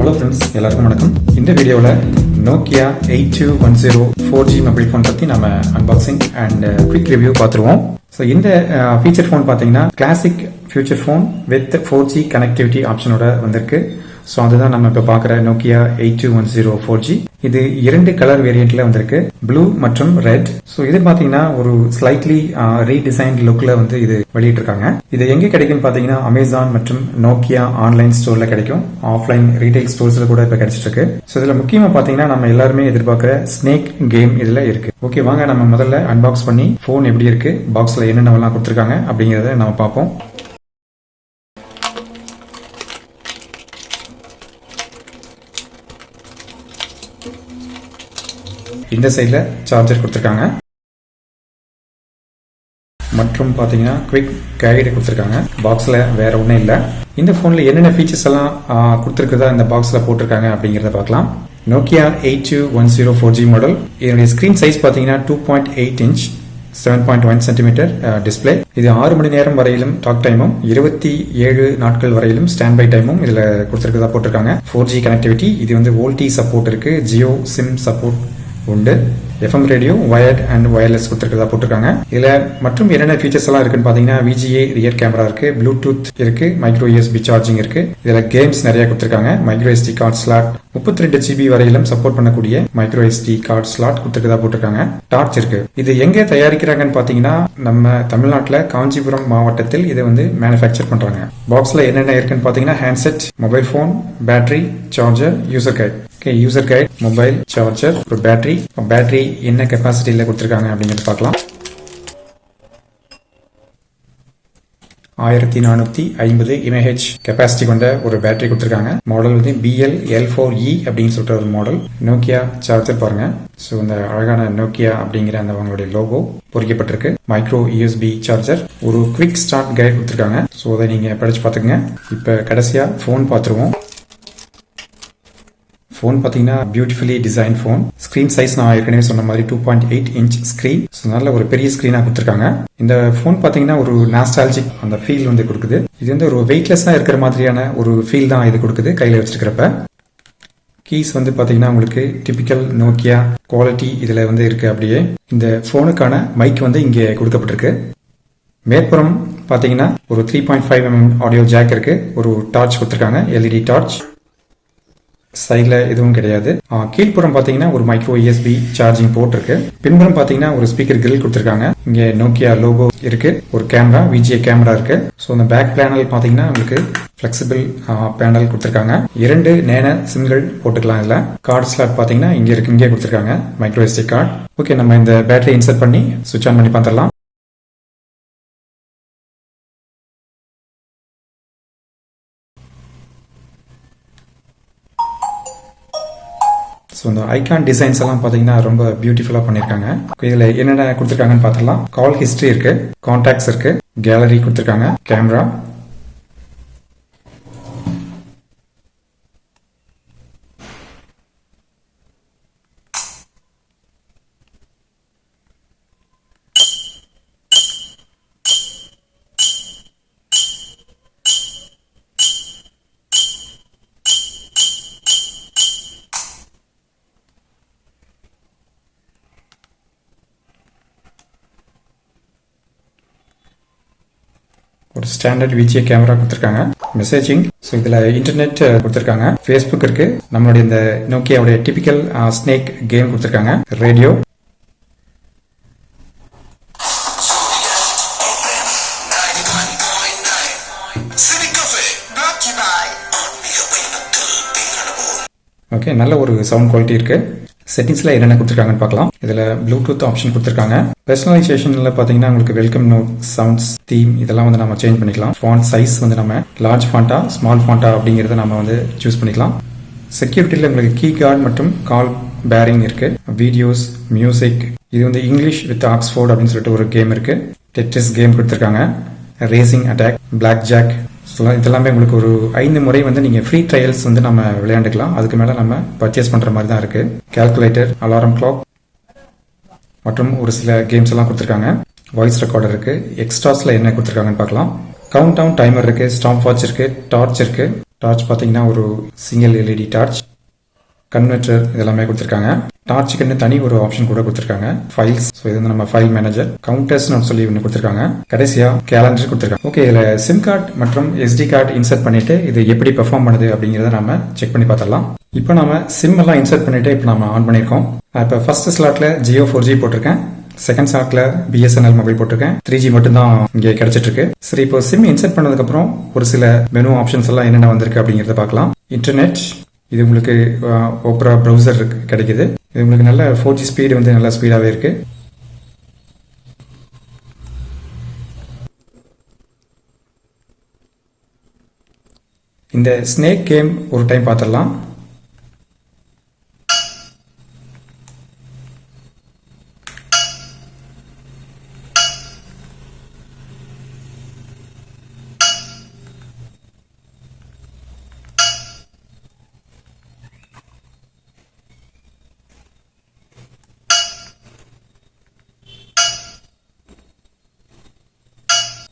Hello friends, எல்லாருக்கும் வணக்கம். இந்த வீடியோவில் நோக்கியா 8210 4G மொபைல் ஃபோன் பற்றி நம்ம அன்பாக்சிங் அண்ட் குவிக் ரிவ்யூ பார்த்துருவோம். ஸோ இந்த ஃபீச்சர் ஃபோன் பார்த்தீங்கன்னா classic future phone with 4G connectivity ஆப்ஷனோட வந்திருக்கு. ஸோ அதுதான் நம்ம இப்போ பார்க்குற நோக்கியா 8210 4G. இது 2 கலர் வேரியண்ட்ல வந்திருக்கு, ப்ளூ மற்றும் ரெட். ஸோ இது பார்த்தீங்கன்னா ஒரு ஸ்லைட்லி ரீடிசைன் லுக்ல வந்து இது வெளியிட்டிருக்காங்க. இது எங்க கிடைக்குன்னு பார்த்தீங்கன்னா அமேசான் மற்றும் நோக்கியா ஆன்லைன் ஸ்டோர்ல கிடைக்கும். ஆஃப்லைன் ரீட்டைல் ஸ்டோர்ஸ்ல கூட இப்போ கிடைச்சிட்டு இருக்கு. ஸோ இதுல முக்கியமா பார்த்தீங்கன்னா நம்ம எல்லாருமே எதிர்பார்க்கிற ஸ்னேக் கேம் இதுல இருக்கு. ஓகே, வாங்க நம்ம முதல்ல அன்பாக்ஸ் பண்ணி ஃபோன் எப்படி இருக்கு, பாக்ஸ்ல என்னென்னலாம் கொடுத்துருக்காங்க அப்படிங்கறத நம்ம பார்ப்போம். இந்த சைட்ல சார்ஜர் கொடுத்துருக்காங்க மற்றும் பாத்தீங்கன்னா குவிக் கைடு கொடுத்துருக்காங்க. பாக்ஸ்ல வேற ஒன்றும் இல்லை. இந்த போன்ல என்னென்ன ஃபீச்சர்ஸ் எல்லாம் கொடுத்துருக்கதா இந்த பாக்ஸ்ல போட்டிருக்காங்க அப்படிங்கறத பார்க்கலாம். Nokia 8210 4G model. இதனுடைய ஸ்கிரீன் சைஸ் பாத்தீங்கன்னா 2.8 இன்ச் 7.1 சென்டிமீட்டர் டிஸ்பிளே. இது 6 மணி நேரம் வரையிலும் டாக் டைமும் 27 நாட்கள் வரையிலும் ஸ்டாண்ட் பை டைமும் இதுல கொடுத்துருக்கதா போட்டிருக்காங்க. 4G connectivity. இது வந்து வோல்டி சப்போர்ட் இருக்கு, ஜியோ சிம் சப்போர்ட் உண்டு, FM radio, wired and wireless கொடுத்துருக்கதா போட்டிருக்காங்க. இதுல மற்றும் என்னென்ன ஃபீச்சர்ஸ் எல்லாம் இருக்குன்னு பாத்தீங்கன்னா VGA ரியர் கேமரா இருக்கு, ப்ளூடூத் இருக்கு, மைக்ரோ USB சார்ஜிங் இருக்கு. இதுல கேம்ஸ் நிறைய கொடுத்துருக்காங்க. Micro SD card slot 32 GB வரையிலும் சப்போர்ட் பண்ணக்கூடிய மைக்ரோ SD கார்டு ஸ்லாட் கொடுத்துருக்கதா போட்டிருக்காங்க. டார்ச் இருக்கு. இது எங்க தயாரிக்கிறாங்கன்னு பாத்தீங்கன்னா நம்ம தமிழ்நாட்டுல காஞ்சிபுரம் மாவட்டத்தில் இது வந்து மேனுஃபேக்சர் பண்றாங்க. பாக்ஸ்ல என்னென்ன இருக்குன்னு பாத்தீங்கன்னா handset, mobile phone, battery, charger, user guide. User guide, mobile, charger, ஒரு பேட்டரி என்ன கெப்பாசிட்டியில கொடுத்துருக்காங்க அப்படிங்கிறது பார்க்கலாம். 1450 mAh கெப்பாசிட்டி கொண்ட ஒரு பேட்டரி கொடுத்துருக்காங்க. மாடல் வந்து BL-L4E அப்படின்னு சொல்ற ஒரு மாடல். நோக்கியா சார்ஜர் பாருங்க. ஸோ இந்த அழகான நோக்கியா அப்படிங்கிற அந்த அவங்களுடைய லோகோ பொறிக்கப்பட்டிருக்கு. மைக்ரோ USB சார்ஜர், ஒரு குவிக் ஸ்டார்ட் கைட் கொடுத்துருக்காங்க. ஸோ அதை நீங்க படிச்சு பார்த்துக்கங்க. இப்போ கடைசியா போன் பார்த்துருவோம். போன் பாத்தீங்கன்னா beautifully design phone. Screen size நான் ஏற்கனவே சொன்ன மாதிரி 2.8 இன்ச் ஸ்கிரீன். நல்ல ஒரு பெரிய ஸ்கிரீனா கொடுத்துருக்காங்க. இந்த போன் பாத்தீங்கன்னா ஒரு நாஸ்டாலஜிக் அந்த ஃபீல் வந்து கொடுக்குது. இது வந்து ஒரு வெயிட்லெஸ்ஸா இருக்கிற மாதிரியான ஒரு ஃபீல் தான் இது கொடுக்குது கையில வச்சிருக்கிறப்ப. கீஸ் வந்து பாத்தீங்கன்னா உங்களுக்கு டிபிக்கல் நோக்கியா குவாலிட்டி இதுல வந்து இருக்கு. அப்படியே இந்த போனுக்கான மைக் வந்து இங்கே கொடுக்கப்பட்டிருக்கு. மேற்புறம் பாத்தீங்கன்னா ஒரு 3.5 mm ஆடியோ ஜாக் இருக்கு. ஒரு டார்ச் கொடுத்துருக்காங்க, LED டார்ச். சைட்ல எதுவும் கிடையாது. கீழ்ப்புறம் பாத்தீங்கன்னா ஒரு மைக்ரோ USB சார்ஜிங் போர்ட் இருக்கு. பின்புறம் பாத்தீங்கன்னா ஒரு ஸ்பீக்கர் கிரில் கொடுத்திருக்காங்க. இங்க நோக்கியா லோகோ இருக்கு. ஒரு கேமரா, VGA கேமரா இருக்கு. ஸோ இந்த பேக் பேனல் பாத்தீங்கன்னா உங்களுக்கு பிளெக்சிபிள் பேனல் கொடுத்திருக்காங்க. 2 நேன சிம்கள் போட்டுக்கலாம். இதுல கார்டு ஸ்லாட் பாத்தீங்கன்னா இங்க இருக்கு, இங்கே கொடுத்திருக்காங்க மைக்ரோ SD கார்டு. ஓகே, நம்ம இந்த பேட்டரி இன்சர்ட் பண்ணி சுவிட்ச் ஆன் பண்ணி பார்த்துடலாம். ஸோ இந்த ஐகான் டிசைன்ஸ் எல்லாம் பார்த்தீங்கன்னா ரொம்ப பியூட்டிஃபுல்லாக பண்ணியிருக்காங்க. இதில் என்னென்ன கொடுத்துருக்காங்கன்னு பார்த்துலாம். கால் ஹிஸ்ட்ரி இருக்கு, கான்டாக்ட்ஸ் இருக்கு, கேலரி கொடுத்துருக்காங்க, கேமரா, ஒரு ஸ்டாண்டர்ட் VGA கேமரா கொடுத்துருக்காங்க, மெசேஜிங். ஸோ இதுல இன்டர்நெட் கொடுத்துருக்காங்க, ஃபேஸ்புக் இருக்கு, நம்மளுடைய இந்த நோக்கியாவுடைய டிபிக்கல் ஸ்னேக் கேம் கொடுத்துருக்காங்க, ரேடியோ, ஓகே, நல்ல ஒரு சவுண்ட் குவாலிட்டி இருக்கு. செட்டிங்ஸ்ல என்னென்ன கொடுத்துருக்காங்கன்னு பார்க்கலாம். இதுல ப்ளூடூத் ஆப்ஷன் கொடுத்துருக்காங்க. பர்சனலைசேஷன்ல பாத்தீங்கன்னா உங்களுக்கு வெல்கம் நோட், சவுண்ட்ஸ், தீம் இதெல்லாம் வந்து நம்ம சேஞ்ச் பண்ணிக்கலாம். ஃபாண்ட் சைஸ் வந்து நம்ம லார்ஜ் ஃபாண்டா, ஸ்மால் ஃபாண்டா அப்படிங்கறத நம்ம வந்து சூஸ் பண்ணிக்கலாம். செக்யூரிட்டியில உங்களுக்கு கீ கார்டு மற்றும் கால் பேரிங் இருக்கு. வீடியோஸ், மியூசிக், இது வந்து இங்கிலீஷ் வித் ஆக்ஸ்போர்ட் அப்படின்னு சொல்லிட்டு ஒரு கேம் இருக்கு. டெட்ரிஸ் கேம் கொடுத்துருக்காங்க. ரேசிங் அட்டாக், பிளாக் ஜாக், இதெல்லாமே உங்களுக்கு ஒரு 5 முறை வந்து நீங்க ஃப்ரீ ட்ரையல்ஸ் வந்து நம்ம விளையாண்டுக்கலாம். அதுக்கு மேல நம்ம பர்ச்சேஸ் பண்ற மாதிரி தான் இருக்கு. கால்குலேட்டர், அலாரம் கிளாக் மற்றும் ஒரு சில கேம்ஸ் எல்லாம் கொடுத்துருக்காங்க. வாய்ஸ் ரெக்கார்டர் இருக்கு. எக்ஸ்ட்ராஸ்ல என்ன கொடுத்துருக்காங்கன்னு பார்க்கலாம். கவுண்ட் டவுன் டைமர் இருக்கு, ஸ்டாப் வாட்ச் இருக்கு, டார்ச் இருக்கு, டார்ச் பார்த்தீங்கன்னா ஒரு சிங்கிள் எல்இடி டார்ச், கன்வெர்ட்டர் இதெல்லாமே கொடுத்துருக்காங்க. டார்ச்சுக்குன்னு தனி ஒரு ஆப்ஷன் கூட கொடுத்துருக்காங்க. ஃபைல்ஸ், ஸோ இது வந்து நம்ம ஃபைல் மேனேஜர். கவுண்டர்ஸ்னு சொல்லி ஒன்று கொடுத்துருக்காங்க. கடைசியா கேலண்டர் கொடுத்துருக்காங்க. ஓகே, இதில் சிம் கார்டு மற்றும் SD கார்டு இன்சர்ட் பண்ணிட்டு இது எப்படி பெர்ஃபார்ம் பண்ணுது அப்படிங்கிறத நம்ம செக் பண்ணி பார்த்துடலாம். இப்போ நம்ம சிம் எல்லாம் இன்சர்ட் பண்ணிட்டு இப்போ நம்ம ஆன் பண்ணியிருக்கோம். இப்போ ஃபர்ஸ்ட் ஸ்லாட்ல Jio 4G போட்டிருக்கேன். செகண்ட் ஸ்லாட்ல BSNL மொபைல் போட்டிருக்கேன். 3G மட்டும் தான் இங்கே கிடைச்சிட்டு இருக்கு. சரி, இப்போ சிம் இன்சர்ட் பண்ணதுக்கு அப்புறம் ஒரு சில மெனு ஆப்ஷன்ஸ் எல்லாம் என்னென்ன வந்திருக்கு அப்படிங்கறத பார்க்கலாம். இன்டர்நெட், இது உங்களுக்கு ஓப்ரா ப்ரௌசர் கிடைக்குது. இது உங்களுக்கு நல்ல 4G ஸ்பீடு வந்து நல்ல ஸ்பீடாகவே இருக்கு. இந்த ஸ்னேக் கேம் ஒரு டைம் பார்த்துடலாம்.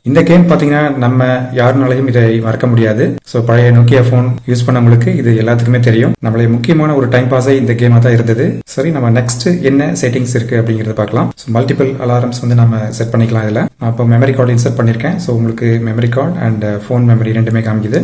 இந்த கேம் பார்த்தீங்கன்னா நம்ம யாருனாலையும் இதை மறக்க முடியாது. ஸோ பழைய நோக்கியா ஃபோன் யூஸ் பண்ணவங்களுக்கு இது எல்லாத்துக்குமே தெரியும். நம்மளுடைய முக்கியமான ஒரு டைம் பாஸே இந்த கேமாக தான் இருந்தது. சரி, நம்ம நெக்ஸ்ட் என்ன செட்டிங்ஸ் இருக்கு அப்படிங்கறத பார்க்கலாம். மல்டிபிள் அலாரம்ஸ் வந்து நம்ம செட் பண்ணிக்கலாம். இதில் நான் இப்போ மெமரி கார்டு இன்சர்ட் பண்ணியிருக்கேன். ஸோ உங்களுக்கு memory card and phone memory ரெண்டுமே காமிக்குது.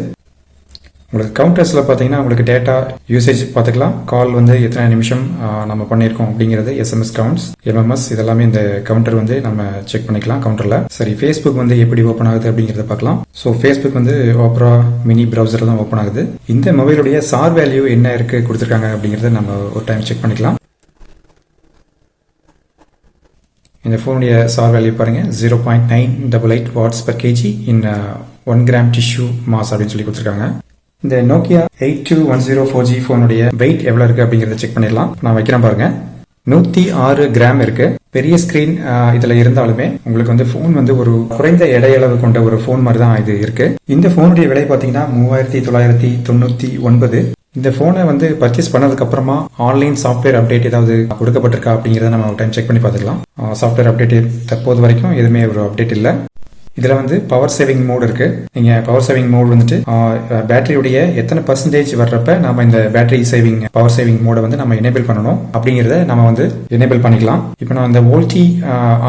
உங்களுக்கு கவுண்டர்ஸ்ல பார்த்தீங்கன்னா உங்களுக்கு டேட்டா யூசேஜ் பார்த்துக்கலாம். கால் வந்து எத்தனை நிமிஷம் நம்ம பண்ணியிருக்கோம் அப்படிங்கிறது, SMS கவுண்ட்ஸ், MMS இதெல்லாமே இந்த கவுண்டர் வந்து நம்ம செக் பண்ணிக்கலாம் கவுண்டர்ல. சரி, ஃபேஸ்புக் வந்து எப்படி ஓப்பன் ஆகுது அப்படிங்கிறத பார்க்கலாம். ஸோ ஃபேஸ்புக் வந்து ஓப்ரா மினி ப்ரௌசர் தான் ஓப்பன் ஆகுது. இந்த மொபைலுடைய சார் வேல்யூ என்ன இருக்கு கொடுத்துருக்காங்க அப்படிங்கிறத நம்ம ஒரு டைம் செக் பண்ணிக்கலாம். இந்த ஃபோனுடைய சார் வேல்யூ பாருங்க, 0.988 watts/kg in 1 gram tissue mass அப்படின்னு சொல்லி கொடுத்துருக்காங்க. இந்த நோக்கியா 8210 4G போனுடைய வெயிட் எவ்வளவு இருக்கு அப்படிங்கறத செக் பண்ணிடலாம். நான் வைக்கிறேன் பாருங்க, 106 கிராம் இருக்கு. பெரிய ஸ்கிரீன் இதுல இருந்தாலுமே உங்களுக்கு வந்து போன் வந்து ஒரு குறைந்த எடையளவு கொண்ட ஒரு போன் மாதிரி தான் இது இருக்கு. இந்த போனுடைய விலை பாத்தீங்கன்னா 3999. இந்த போனை வந்து பர்ச்சேஸ் பண்ணதுக்கு அப்புறமா ஆன்லைன் சாஃப்ட்வேர் அப்டேட் ஏதாவது கொடுக்கப்பட்டிருக்கா அப்படிங்கறத நம்ம ஒரு டைம் செக் பண்ணி பார்த்துக்கலாம். சாஃப்ட்வேர் அப்டேட் தற்போது வரைக்கும் எதுவுமே ஒரு அப்டேட் இல்ல. இதுல வந்து பவர் சேவிங் மோட் இருக்கு. நீங்க பவர் சேவிங் மோட் வந்துட்டு பேட்டரியுடைய எத்தனை பர்சன்டேஜ் வர்றப்ப நம்ம இந்த பேட்டரி சேவிங் பவர் சேவிங் மோட வந்து நம்ம எனேபிள் பண்ணணும் அப்படிங்கறத நம்ம வந்து எனேபிள் பண்ணிக்கலாம். இப்போ நான் இந்த வோல்டி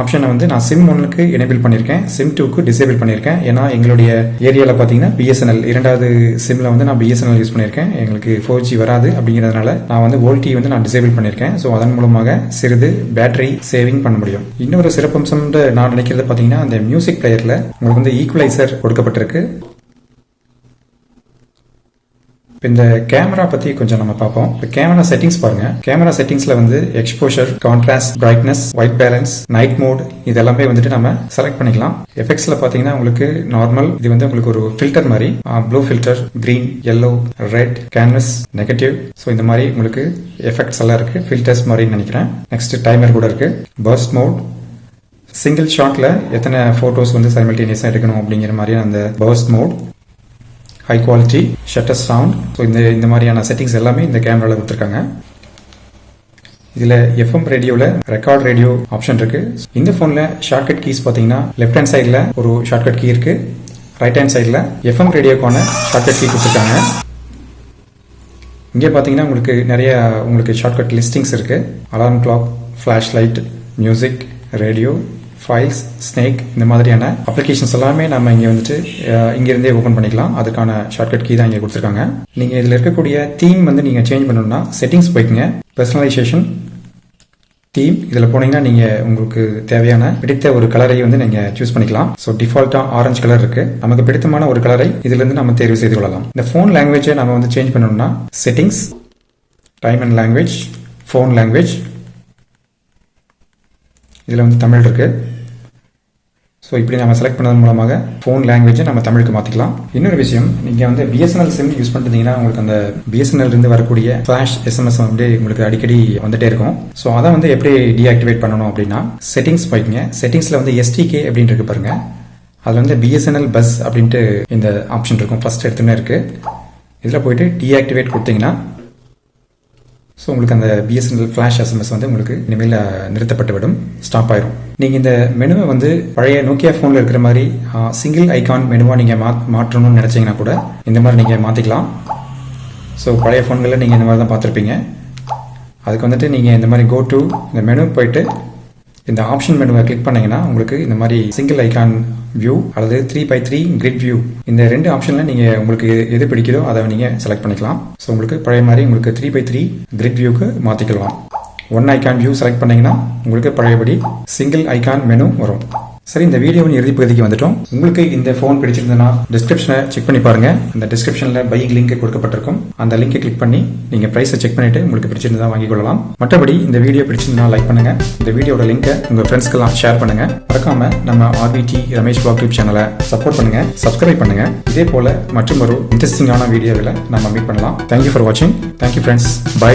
ஆப்ஷனை வந்து நான் சிம் 1க்கு எனேபிள் பண்ணிருக்கேன், சிம் 2க்கு டிசேபிள் பண்ணிருக்கேன். ஏன்னா எங்களுடைய ஏரியால பாத்தீங்கன்னா BSNL இரண்டாவது சிம்ல வந்து நான் BSNL யூஸ் பண்ணிருக்கேன். எங்களுக்கு 4G வராது அப்படிங்கறதுனால நான் வந்து வோல்டி வந்து நான் டிசேபிள் பண்ணிருக்கேன். ஸோ அதன் மூலமாக சிறிது பேட்டரி சேவிங் பண்ண முடியும். இன்னொரு சிறப்பம்சம் நான் நினைக்கிறது பாத்தீங்கன்னா அந்த மியூசிக் பிளேயர்ல உங்களுக்கு வந்து ஈக்குவலைசர் கொடுக்கப்பட்டிருக்கு. இந்த கேமரா பத்தி கொஞ்சம் நம்ம பார்ப்போம். கேமரா செட்டிங்ஸ் பாருங்க. கேமரா செட்டிங்ஸ்ல வந்து exposure, contrast, brightness, white balance, night mode இதெல்லாமே வந்துட்டு நம்ம செலக்ட் பண்ணிக்கலாம். எஃபெக்ட்ஸ்ல பாத்தீங்கன்னா உங்களுக்கு நார்மல், இது வந்து உங்களுக்கு ஒரு ஃபில்டர் மாதிரி, blue filter, green, yellow, red, canvas, negative, so இந்த மாதிரி உங்களுக்கு எஃபெக்ட்ஸ் எல்லாம் இருக்கு. ஃபில்டர்ஸ் மாதிரி நினைக்கிறேன். நெக்ஸ்ட் டைமர் கூட இருக்கு. பர்ஸ்ட் மோட், சிங்கிள் ஷாட்ல எத்தனை போட்டோஸ் வந்து சைமல்டேனியஸா எடுக்கணும் அப்படிங்கிற மாதிரியான அந்த first mode, high quality, shutter sound, so இந்த மாதிரியான செட்டிங்ஸ் எல்லாமே இந்த கேமரால கொடுத்துருக்காங்க. இதுல FM ரேடியோல ரெக்கார்ட் ரேடியோ ஆப்ஷன் இருக்கு. இந்த போன்ல ஷார்ட்கட் கீஸ் பாத்தீங்கன்னா லெஃப்ட் ஹேண்ட் சைட்ல ஒரு ஷார்ட்கட் கீ இருக்கு, ரைட் ஹேண்ட் சைட்ல FM ரேடியோக்கான ஷார்ட்கட் கீ கொடுத்துருக்காங்க. இங்கே பாத்தீங்கன்னா உங்களுக்கு ஷார்ட்கட் லிஸ்டிங்ஸ் இருக்கு. Alarm clock, flash light, music, radio, files, snake, இந்த மாதிரியான அப்ளிகேஷன்ஸ் எல்லாமே நம்ம இங்கே வந்துட்டு இங்கிருந்தே ஓப்பன் பண்ணிக்கலாம். அதுக்கான ஷார்ட்கட் கீ தான் இங்கே கொடுத்துருக்காங்க. நீங்கள் இதில் இருக்கக்கூடிய தீம் வந்து நீங்கள் சேஞ்ச் பண்ணணும்னா செட்டிங்ஸ் போய்க்குங்க, பர்சனலைசேஷன், தீம், இதில் போனீங்கன்னா நீங்கள் உங்களுக்கு தேவையான பிடித்த ஒரு கலரை வந்து நீங்கள் சூஸ் பண்ணிக்கலாம். ஸோ டிஃபால்ட்டாக ஆரஞ்சு கலர் இருக்கு. நமக்கு பிடித்தமான ஒரு கலரை இதிலிருந்து நம்ம தேர்வு செய்து கொள்ளலாம். இந்த ஃபோன் லாங்குவேஜை நம்ம வந்து சேஞ்ச் பண்ணணும்னா settings, time and language, phone language, இதில் வந்து தமிழ் இருக்கு. ஸோ இப்படி நம்ம செலக்ட் பண்ணதன் மூலமாக ஃபோன் லாங்குவேஜை நம்ம தமிழுக்கு மாற்றிக்கலாம். இன்னொரு விஷயம், நீங்கள் வந்து BSNL சிம் யூஸ் பண்ணிட்டீங்கன்னா உங்களுக்கு அந்த BSNL இருந்து வரக்கூடிய ஃபிளாஷ் SMS வந்து உங்களுக்கு அடிக்கடி வந்துட்டே இருக்கும். ஸோ அதை வந்து எப்படி டீஆக்டிவேட் பண்ணணும் அப்படின்னா செட்டிங்ஸ் போய்க்குங்க. செட்டிங்ஸில் வந்து STK அப்படின்னு இருக்கு பாருங்க. அதில் வந்து BSNL பஸ் அப்படின்ட்டு இந்த ஆப்ஷன் இருக்கும், ஃபர்ஸ்ட் எடுத்துமே இருக்கு. இதில் போயிட்டு டீஆக்டிவேட் கொடுத்தீங்கன்னா ஸோ உங்களுக்கு அந்த பிஎஸ்என்எல் ஃப்ளாஷ் எஸ்எம்எஸ் வந்து உங்களுக்கு இனிமேல் நிறுத்தப்பட்டு விடும், ஸ்டாப் ஆயிரும். நீங்கள் இந்த மெனுவை வந்து பழைய நோக்கியா ஃபோனில் இருக்கிற மாதிரி சிங்கிள் ஐகான் மெனுவாக நீங்கள் மாற்றணும்னு நினச்சிங்கன்னா கூட இந்த மாதிரி நீங்கள் மாற்றிக்கலாம். ஸோ பழைய ஃபோன்களில் நீங்கள் இந்த மாதிரி தான் பார்த்துருப்பீங்க. அதுக்கு வந்துட்டு நீங்கள் இந்த மாதிரி கோ டு இந்த மெனு போயிட்டு இந்த ஆப்ஷன் மெனுவை கிளிக் பண்ணீங்கன்னா உங்களுக்கு இந்த மாதிரி சிங்கிள் ஐகான் வியூ அல்லது 3x3 கிரிட் வியூ, இந்த 2 ஆப்ஷனில் நீங்கள் உங்களுக்கு எது பிடிக்குதோ அதை நீங்கள் செலக்ட் பண்ணிக்கலாம். ஸோ உங்களுக்கு பழைய மாதிரி உங்களுக்கு 3x3 கிரிட் வியூக்கு மாற்றிக்கலாம். 1 ஐகான் வியூ செலக்ட் பண்ணீங்கன்னா உங்களுக்கு பழையபடி சிங்கிள் ஐகான் மெனு வரும். சரி, இந்த வீடியோவின் இறுதி பகுதிக்கு வந்துட்டோம். உங்களுக்கு இந்த ஃபோன் பிடிச்சிருந்ததுன்னா டிஸ்கிரிப்ஷனை செக் பண்ணி பாருங்க. அந்த டிஸ்கிரிப்ஷனில் பையிங் லிங்க் கொடுக்கப்பட்டிருக்கும். அந்த லிங்கை கிளிக் பண்ணி நீங்கள் ப்ரைஸை செக் பண்ணிட்டு உங்களுக்கு பிடிச்சிருந்தா வாங்கிக் கொள்ளலாம். மற்றபடி இந்த வீடியோ பிடிச்சிருந்தா லைக் பண்ணுங்க. இந்த வீடியோட லிங்கை உங்கள் ஃப்ரெண்ட்ஸ்க்கெல்லாம் ஷேர் பண்ணுங்க. மறக்காம நம்ம RVT ரமேஷ் VlogTube சேனலை சப்போர்ட் பண்ணுங்க, சப்ஸ்கிரைப் பண்ணுங்க. இதே போல மற்றும் ஒரு இன்ட்ரெஸ்டிங்கான வீடியோவில் நம்ம மீட் பண்ணலாம். தேங்க்யூ ஃபார் வாட்சிங். Thank you friends. பை.